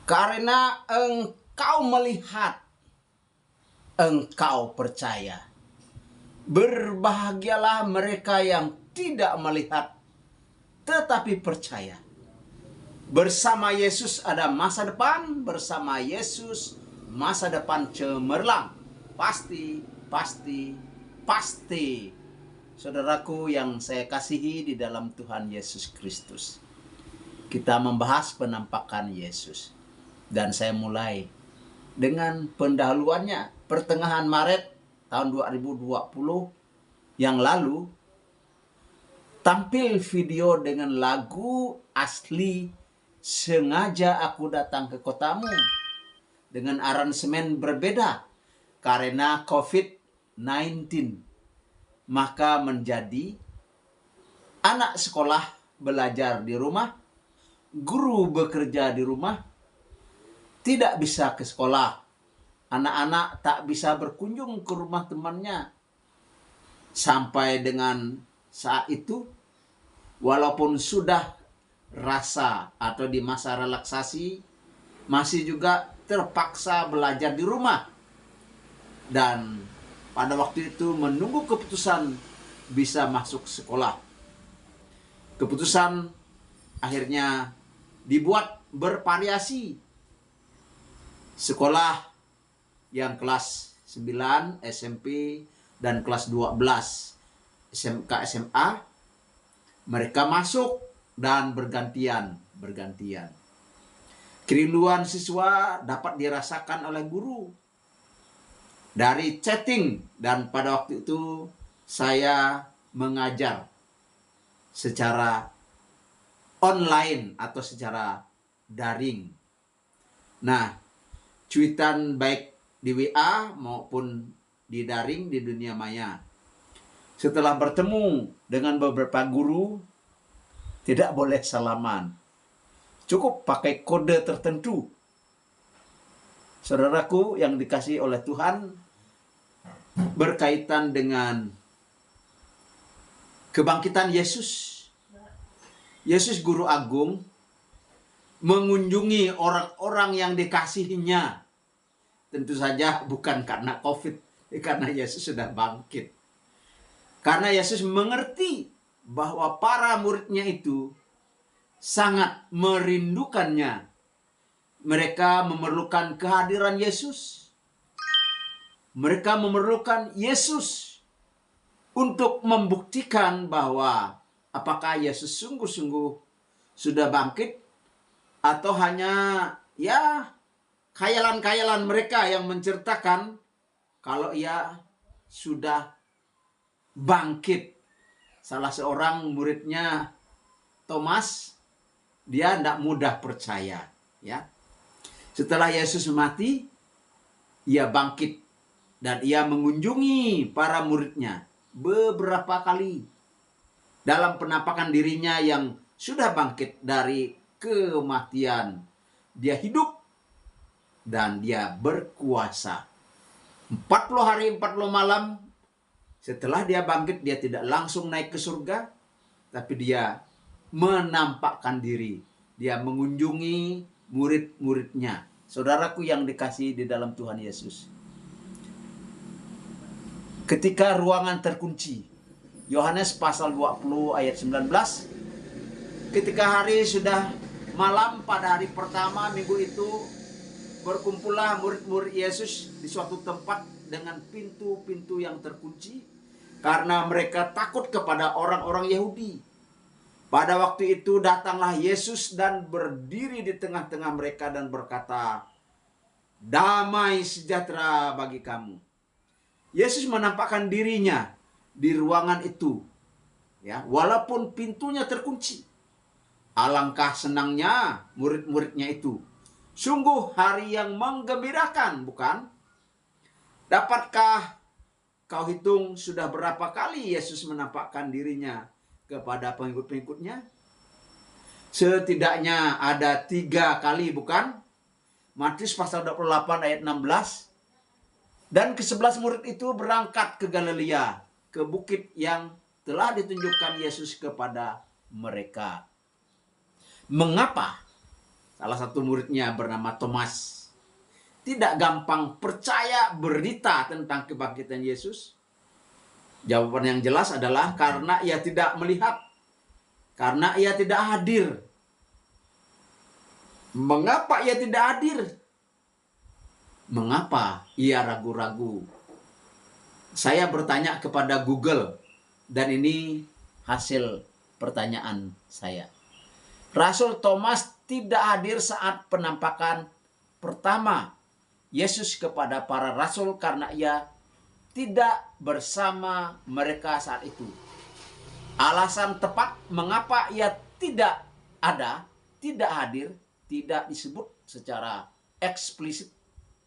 Karena engkau melihat, engkau percaya. Berbahagialah mereka yang tidak melihat tetapi percaya. Bersama Yesus ada masa depan, bersama Yesus masa depan cemerlang. Pasti, pasti, pasti. Saudaraku yang saya kasihi di dalam Tuhan Yesus Kristus. Kita membahas penampakan Yesus. Dan saya mulai dengan pendahuluannya. Pertengahan Maret tahun 2020 yang lalu, tampil video dengan lagu asli Sengaja Aku Datang ke Kotamu dengan aransemen berbeda karena COVID-19. Maka menjadi anak sekolah belajar di rumah, guru bekerja di rumah, tidak bisa ke sekolah. Anak-anak tak bisa berkunjung ke rumah temannya. Sampai dengan saat itu, walaupun sudah rasa atau di masa relaksasi, masih juga terpaksa belajar di rumah. Dan pada waktu itu menunggu keputusan bisa masuk sekolah. Keputusan akhirnya dibuat bervariasi. Sekolah yang kelas 9 SMP dan kelas 12 SMK SMA, mereka masuk dan bergantian. Kerinduan siswa dapat dirasakan oleh guru dari chatting, dan pada waktu itu saya mengajar secara online atau secara daring. Nah, cuitan baik di WA maupun di daring di dunia maya. Setelah bertemu dengan beberapa guru, tidak boleh salaman. Cukup pakai kode tertentu. Saudaraku yang dikasihi oleh Tuhan, berkaitan dengan kebangkitan Yesus. Yesus Guru Agung mengunjungi orang-orang yang dikasihinya. Tentu saja bukan karena COVID, karena Yesus sudah bangkit. Karena Yesus mengerti bahwa para muridnya itu sangat merindukannya. Mereka memerlukan kehadiran Yesus. Mereka memerlukan Yesus untuk membuktikan bahwa apakah Yesus sungguh-sungguh sudah bangkit atau hanya khayalan-khayalan mereka yang menceritakan kalau ia sudah bangkit. Salah seorang muridnya, Thomas, dia tidak mudah percaya. Ya, setelah Yesus mati, ia bangkit dan ia mengunjungi para muridnya beberapa kali dalam penampakan dirinya yang sudah bangkit dari kematian. Dia hidup dan dia berkuasa. 40 hari 40 malam setelah dia bangkit, dia tidak langsung naik ke surga, tapi dia menampakkan diri. Dia mengunjungi murid-muridnya. Saudaraku yang dikasihi di dalam Tuhan Yesus. Ketika ruangan terkunci, Yohanes pasal 20 ayat 19, ketika hari sudah malam pada hari pertama minggu itu, berkumpullah murid-murid Yesus di suatu tempat dengan pintu-pintu yang terkunci karena mereka takut kepada orang-orang Yahudi. Pada waktu itu datanglah Yesus dan berdiri di tengah-tengah mereka dan berkata, "Damai sejahtera bagi kamu." Yesus menampakkan dirinya di ruangan itu, ya, walaupun pintunya terkunci. Alangkah senangnya murid-muridnya itu. Sungguh hari yang menggembirakan, bukan? Dapatkah kau hitung sudah berapa kali Yesus menampakkan dirinya kepada pengikut-pengikutnya? Setidaknya ada 3 kali, bukan? Matius pasal 28 ayat 16. Dan ke-11 murid itu berangkat ke Galilea, ke bukit yang telah ditunjukkan Yesus kepada mereka. Mengapa salah satu muridnya bernama Thomas, tidak gampang percaya berita tentang kebangkitan Yesus? Jawaban yang jelas adalah karena ia tidak melihat, karena ia tidak hadir. Mengapa ia tidak hadir? Mengapa ia ragu-ragu? Saya bertanya kepada Google, dan ini hasil pertanyaan saya. Rasul Thomas tidak hadir saat penampakan pertama Yesus kepada para rasul karena ia tidak bersama mereka saat itu. Alasan tepat mengapa ia tidak ada, tidak hadir, tidak disebut secara eksplisit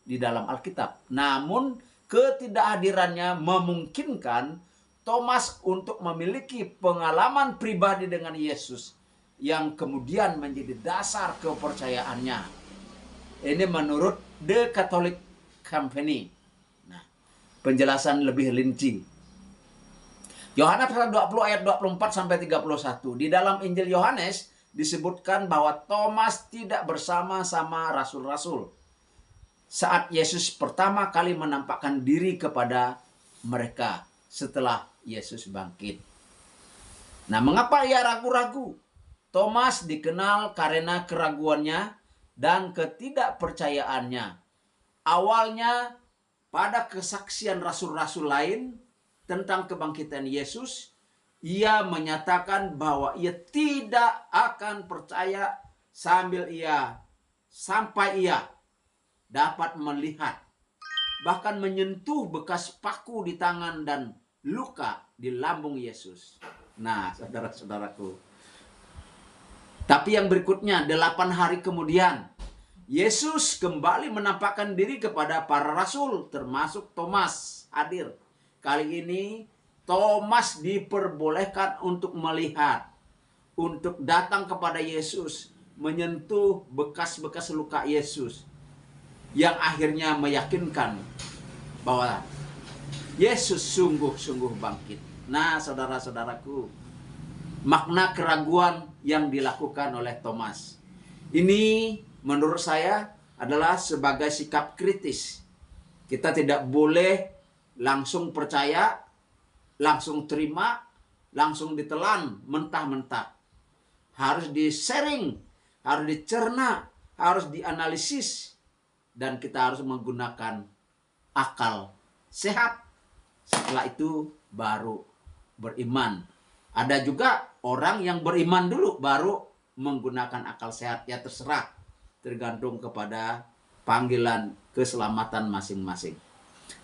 di dalam Alkitab. Namun ketidakhadirannya memungkinkan Thomas untuk memiliki pengalaman pribadi dengan Yesus yang kemudian menjadi dasar kepercayaannya. Ini menurut The Catholic Company. Nah, penjelasan lebih rinci. Yohanes pasal 20 ayat 24 sampai 31. Di dalam Injil Yohanes disebutkan bahwa Thomas tidak bersama-sama rasul-rasul saat Yesus pertama kali menampakkan diri kepada mereka setelah Yesus bangkit. Nah, mengapa ia ragu-ragu? Thomas dikenal karena keraguannya dan ketidakpercayaannya. Awalnya pada kesaksian rasul-rasul lain tentang kebangkitan Yesus, ia menyatakan bahwa ia tidak akan percaya sampai ia dapat melihat, bahkan menyentuh bekas paku di tangan dan luka di lambung Yesus. Nah, saudara-saudaraku. Tapi yang berikutnya, 8 hari kemudian, Yesus kembali menampakkan diri kepada para rasul, termasuk Thomas hadir. Kali ini, Thomas diperbolehkan untuk melihat, untuk datang kepada Yesus, menyentuh bekas-bekas luka Yesus, yang akhirnya meyakinkan bahwa Yesus sungguh-sungguh bangkit. Nah, saudara-saudaraku, makna keraguan yang dilakukan oleh Thomas ini menurut saya adalah sebagai sikap kritis. Kita tidak boleh langsung percaya, langsung terima, langsung ditelan mentah-mentah. Harus di-sharing, harus dicerna, harus dianalisis. Dan kita harus menggunakan akal sehat. Setelah itu baru beriman. Ada juga orang yang beriman dulu baru menggunakan akal sehat. Ya terserah. Tergantung kepada panggilan keselamatan masing-masing.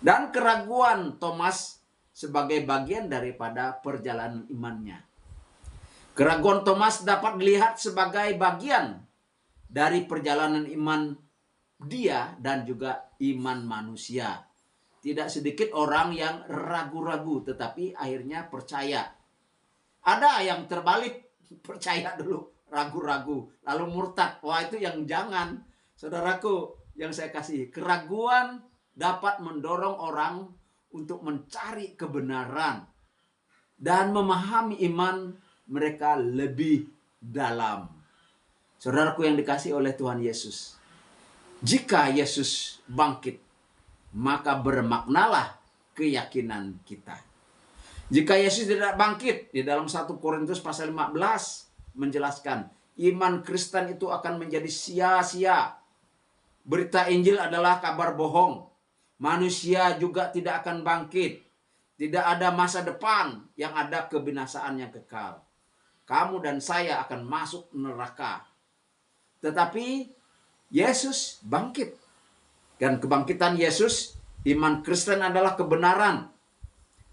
Dan keraguan Thomas sebagai bagian daripada perjalanan imannya. Keraguan Thomas dapat dilihat sebagai bagian dari perjalanan iman dia dan juga iman manusia. Tidak sedikit orang yang ragu-ragu tetapi akhirnya percaya. Ada yang terbalik, percaya dulu, ragu-ragu, lalu murtad. Wah, itu yang jangan. Saudaraku yang saya kasih, keraguan dapat mendorong orang untuk mencari kebenaran dan memahami iman mereka lebih dalam. Saudaraku yang dikasih oleh Tuhan Yesus, jika Yesus bangkit, maka bermaknalah keyakinan kita. Jika Yesus tidak bangkit, di dalam 1 Korintus pasal 15 menjelaskan, iman Kristen itu akan menjadi sia-sia. Berita Injil adalah kabar bohong. Manusia juga tidak akan bangkit. Tidak ada masa depan, yang ada kebinasaan yang kekal. Kamu dan saya akan masuk neraka. Tetapi Yesus bangkit. Dan kebangkitan Yesus, iman Kristen adalah kebenaran.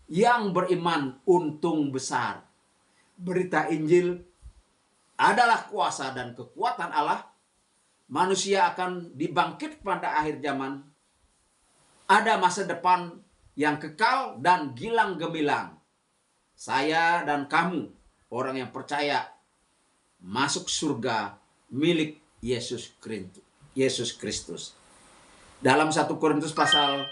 Yang beriman untung besar. Berita Injil adalah kuasa dan kekuatan Allah. Manusia akan dibangkit pada akhir zaman. Ada masa depan yang kekal dan gilang gemilang. Saya dan kamu, orang yang percaya, masuk surga milik Yesus Kristus. Dalam 1 Korintus pasal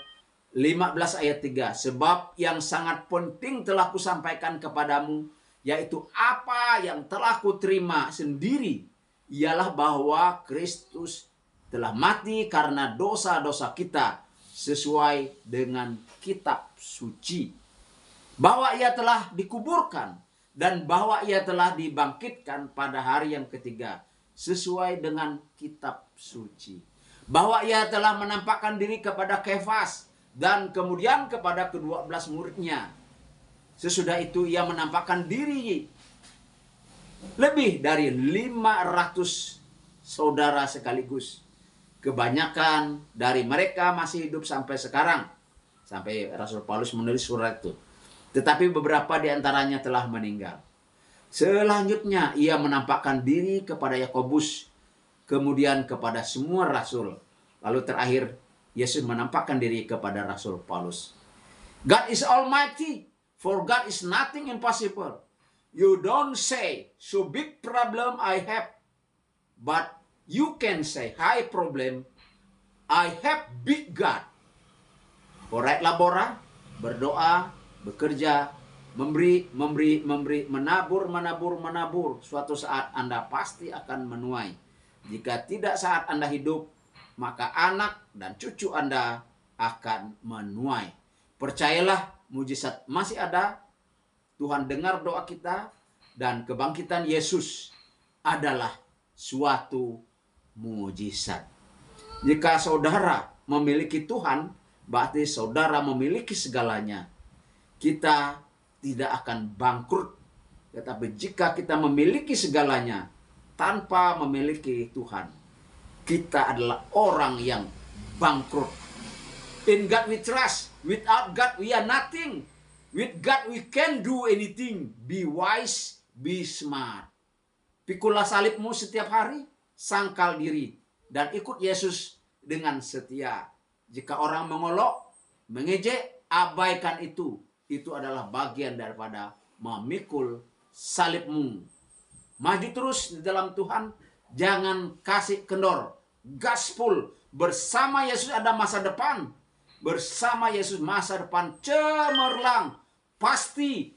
15 ayat 3. Sebab yang sangat penting telah kusampaikan kepadamu, yaitu apa yang telah kuterima sendiri, ialah bahwa Kristus telah mati karena dosa-dosa kita sesuai dengan kitab suci. Bahwa ia telah dikuburkan dan bahwa ia telah dibangkitkan pada hari yang ketiga sesuai dengan kitab suci. Bahwa ia telah menampakkan diri kepada Kefas dan kemudian kepada ke-12 muridnya. Sesudah itu ia menampakkan diri lebih dari 500 saudara sekaligus. Kebanyakan dari mereka masih hidup sampai sekarang. Sampai Rasul Paulus menulis surat itu. Tetapi beberapa di antaranya telah meninggal. Selanjutnya ia menampakkan diri kepada Yakobus, kemudian kepada semua rasul. Lalu terakhir Yesus menampakkan diri kepada Rasul Paulus. God is almighty, for God is nothing impossible. You don't say, so big problem I have, but you can say, high problem, I have big God. Alright, labora, berdoa, bekerja, memberi, menabur. Suatu saat Anda pasti akan menuai. Jika tidak saat Anda hidup, maka anak dan cucu Anda akan menuai. Percayalah, mujizat masih ada. Tuhan dengar doa kita, dan kebangkitan Yesus adalah suatu mujizat. Jika saudara memiliki Tuhan, berarti saudara memiliki segalanya. Kita tidak akan bangkrut. Tetapi jika kita memiliki segalanya tanpa memiliki Tuhan, kita adalah orang yang bangkrut. In God we trust. Without God we are nothing. With God we can do anything. Be wise, be smart. Pikulah salibmu setiap hari, sangkal diri, dan ikut Yesus dengan setia. Jika orang mengolok, mengejek, abaikan itu. Itu adalah bagian daripada memikul salibmu. Maju terus di dalam Tuhan. Jangan kasih kendor. Gaspol. Bersama Yesus ada masa depan. Bersama Yesus masa depan cemerlang. Pasti.